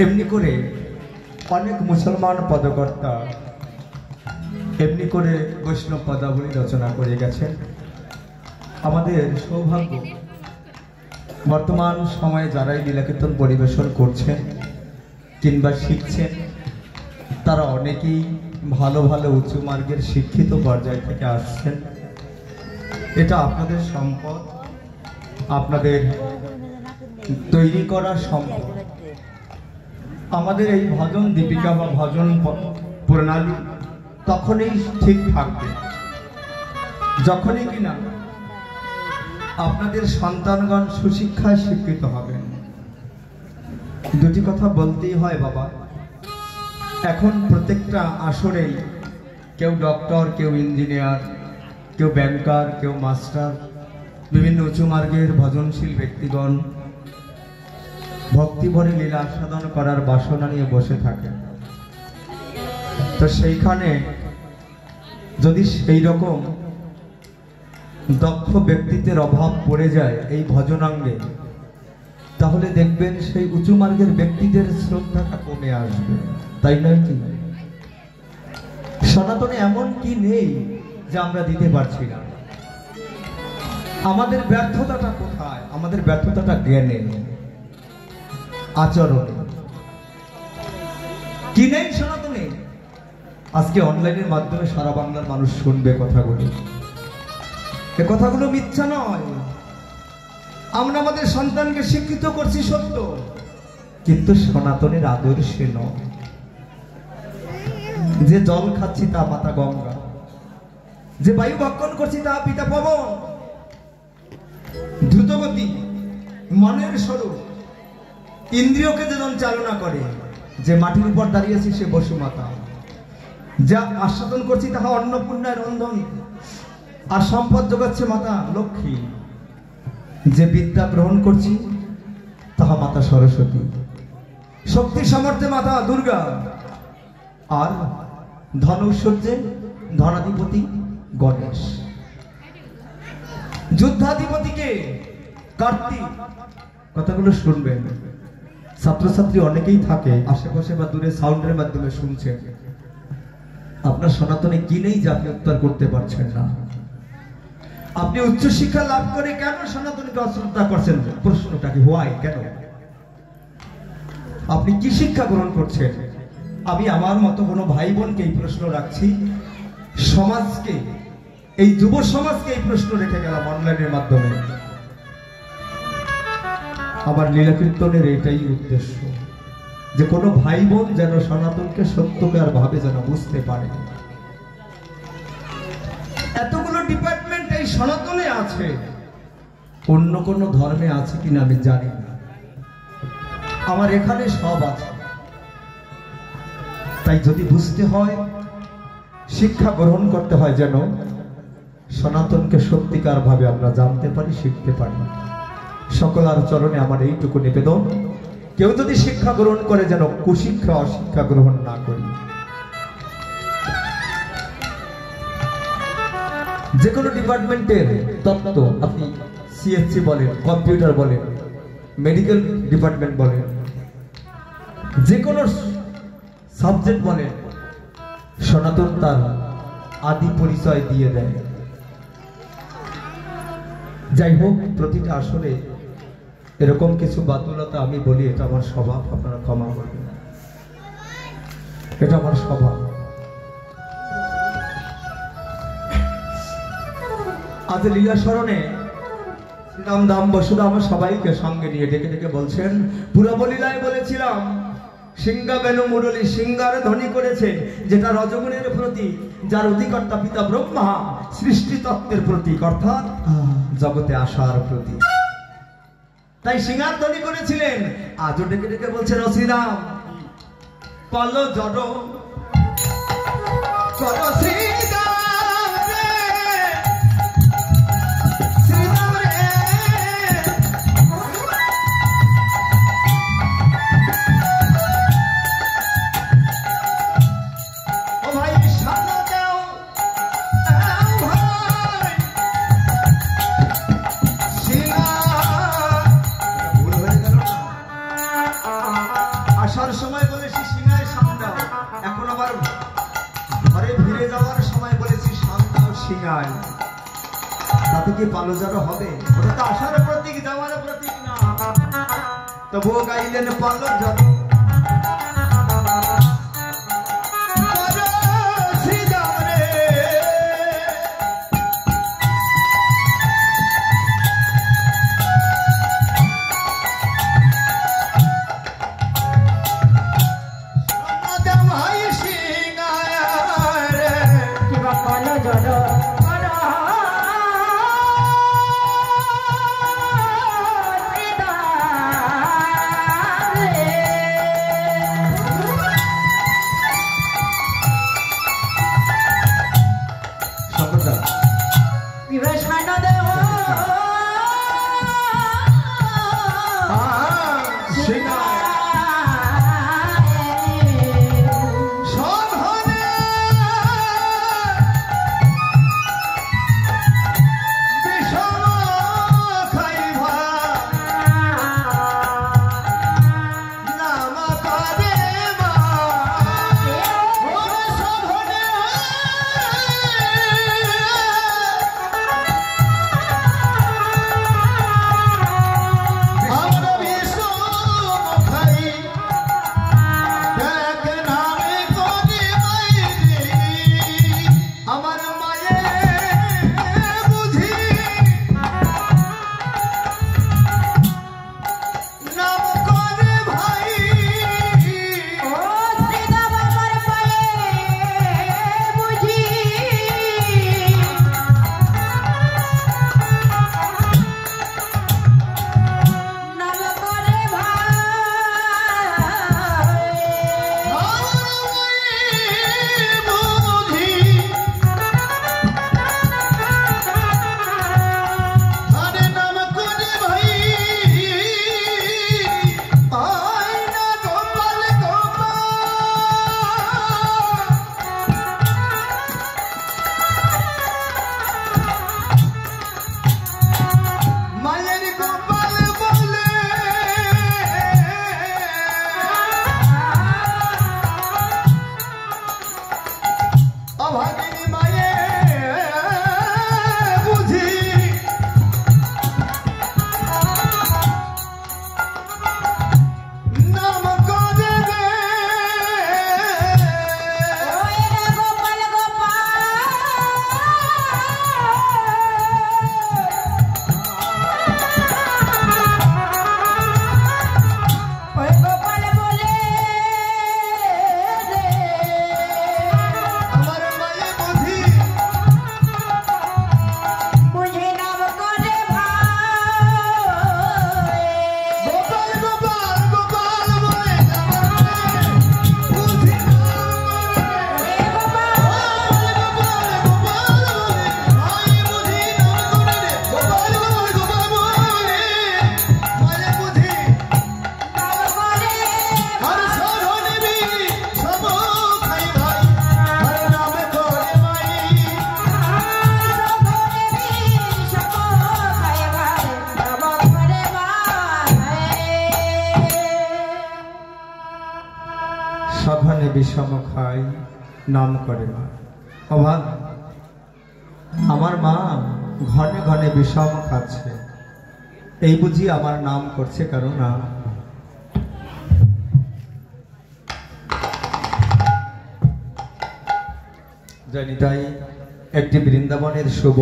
এমনি করে অনেক মুসলমান পদকর্তা এমনি করে বৈষ্ণব পদাবলী রচনা করে গেছেন। আমাদের সৌভাগ্য বর্তমান সময়ে যারাই লীলাকীর্তন পরিবেশন করছেন কিংবা শিখছেন তারা অনেকেই ভালো ভালো উঁচু মার্গের শিক্ষিত পর্যায় থেকে আসছেন। এটা আপনাদের সম্পদ, আপনাদের তৈরি করা সম্পদ। আমাদের এই ভজন দীপিকা বা ভজন প্রণালী তখনই ঠিক থাকবে যখনই কিনা আপনাদের সন্তানগণ সুশিক্ষায় শিক্ষিত হবেন। দুটি কথা বলতেই হয় বাবা, এখন প্রত্যেকটা আসরেই কেউ ডক্টর, কেউ ইঞ্জিনিয়ার, কেউ ব্যাংকার, কেউ মাস্টার, বিভিন্ন উঁচু মার্গের ভজনশীল ব্যক্তিগণ ভক্তিভরে লীলা আস্বাদন করার বাসনা নিয়ে বসে থাকে। তো সেইখানে যদি সেই রকম দক্ষ ব্যক্তিত্বের অভাব পড়ে যায় এই ভজনাঙ্গে, তাহলে দেখবেন সেই উঁচু মার্গের ব্যক্তিদের শ্রদ্ধাটা কমে আসবে, তাই নয় কি? সনাতনে এমন কি নেই যে আমরা দিতে পারছি না? আমাদের ব্যর্থতাটা কোথায়? আমাদের ব্যর্থতাটা জ্ঞানে, আচরণে। কি নেই সনাতনে? আজকে অনলাইনের মাধ্যমে সারা বাংলার মানুষ শুনবে কথাগুলো। এ কথাগুলো মিথ্যা নয়। আমরা আমাদের সন্তানকে শিক্ষিত করছি সত্য, কিন্তু সনাতনের আদর্শে নয়। যে জল খাচ্ছি তা মাতা গঙ্গা, যে বায়ু ভক্ষণ করছি তা পিতা পবন, দ্রুতগতি মনের স্বরূপ ইন্দ্রিয়কে যেজন চালনা করে, যে মাটির উপর দাঁড়িয়েছি সে বসুমাতা, যা আস্বাদন করছি তাহা অন্নপূর্ণায় রন্ধন, আর সম্পদ যোগাচ্ছে মাতা লক্ষ্মী, যে বিদ্যা গ্রহণ করছি তাহা মাতা সরস্বতী, শক্তি সামর্থ্যে মাতা দুর্গা, আর ধন ঐশ্বর্যে ধনাধিপতি গণেশ, যুদ্ধাধিপতিকে কার্তিক। কথাগুলো শুনবেন। ছাত্রছাত্রী অনেকেই থাকে আশেপাশে বা দূরে সাউন্ডের মাধ্যমে শুনছেন। আপনার সনাতনে কি নেই যে আপনি উত্তর করতে পারছেন না? আপনি উচ্চ শিক্ষা লাভ করে কেন সনাতনীকে অশ্রদ্ধা করছেন? প্রশ্নটা কি হোয়াই? কেন? আপনি কি শিক্ষা গ্রহণ করছেন? আমি আমার মতো কোনো ভাই বোনকে এই প্রশ্ন রাখছি, সমাজকে, এই যুব সমাজকে এই প্রশ্ন রেখে গেলাম অনলাইনের মাধ্যমে। আমার লীলাকীর্তনের এটাই উদ্দেশ্য, যে কোনো ভাই বোন যেন সনাতনকে সত্যকার ভাবে যেন বুঝতে পারে। এতগুলো ডিপার্টমেন্ট এই সনাতনে আছে, অন্য কোন ধর্মে আছে কিনা আমি জানি না। আমার এখানে সব আছে। তাই যদি বুঝতে হয়, শিক্ষা গ্রহণ করতে হয় যেন সনাতনকে সত্যিকার ভাবে আমরা জানতে পারি, শিখতে পারি। সকলার চরণে আমার এইটুকু নিবেদন, কেউ যদি শিক্ষা গ্রহণ করে যেন কুশিক্ষা অশিক্ষা গ্রহণ না করি। যে কোনো ডিপার্টমেন্টের তত্ত্ব, আপনি সিএসসি বলেন, কম্পিউটার বলেন, মেডিকেল ডিপার্টমেন্ট বলেন, যে কোনো সাবজেক্ট বলেন, সনাতন তার আদি পরিচয় দিয়ে দেয়। যাই হোক, প্রতিটা আসলে এরকম কিছু বাতুলতা আমি বলি, এটা আমার স্বভাব, আপনারা ক্ষমা করবেন, এটা আমার স্বভাব। আজ লীলা স্মরণে শ্রীরাম দাম বসুরা আমার সবাইকে সঙ্গে নিয়ে ডেকে ডেকে বলছেন, পূর্ব লীলায় বলেছিলাম সিংহা বেনু মুরলী সিংহার ধ্বনি করেছে, যেটা রজগুণের প্রতীক, যার অধিকর্তা পিতা ব্রহ্মা, সৃষ্টি তত্ত্বের প্রতীক, অর্থাৎ জগতে আসার প্রতীক। তাই সিংহার ধ্বনি করেছিলেন। আজও ডেকে ডেকে বলছেন, ও শ্রীরাম পল জড় কর আসার সময় বলেছি সিংহায় সামদাও, এখন আবার ঘরে ফিরে যাওয়ার সময় বলেছি সামদাও সিংহায়। তাতে কি পালজারও হবে? ওটা তো আসার প্রতীক, যাওয়ার প্রতীক না। তবুও গাইলেন পালজার। সঘনে বিষম খাই নাম করে মা। অভাগ আমার মা ঘনে ঘনে বিষম খাচ্ছে, এই বুঝি আমার নাম করছে কারো না। জানি তাই একটি বৃন্দাবনের শুভ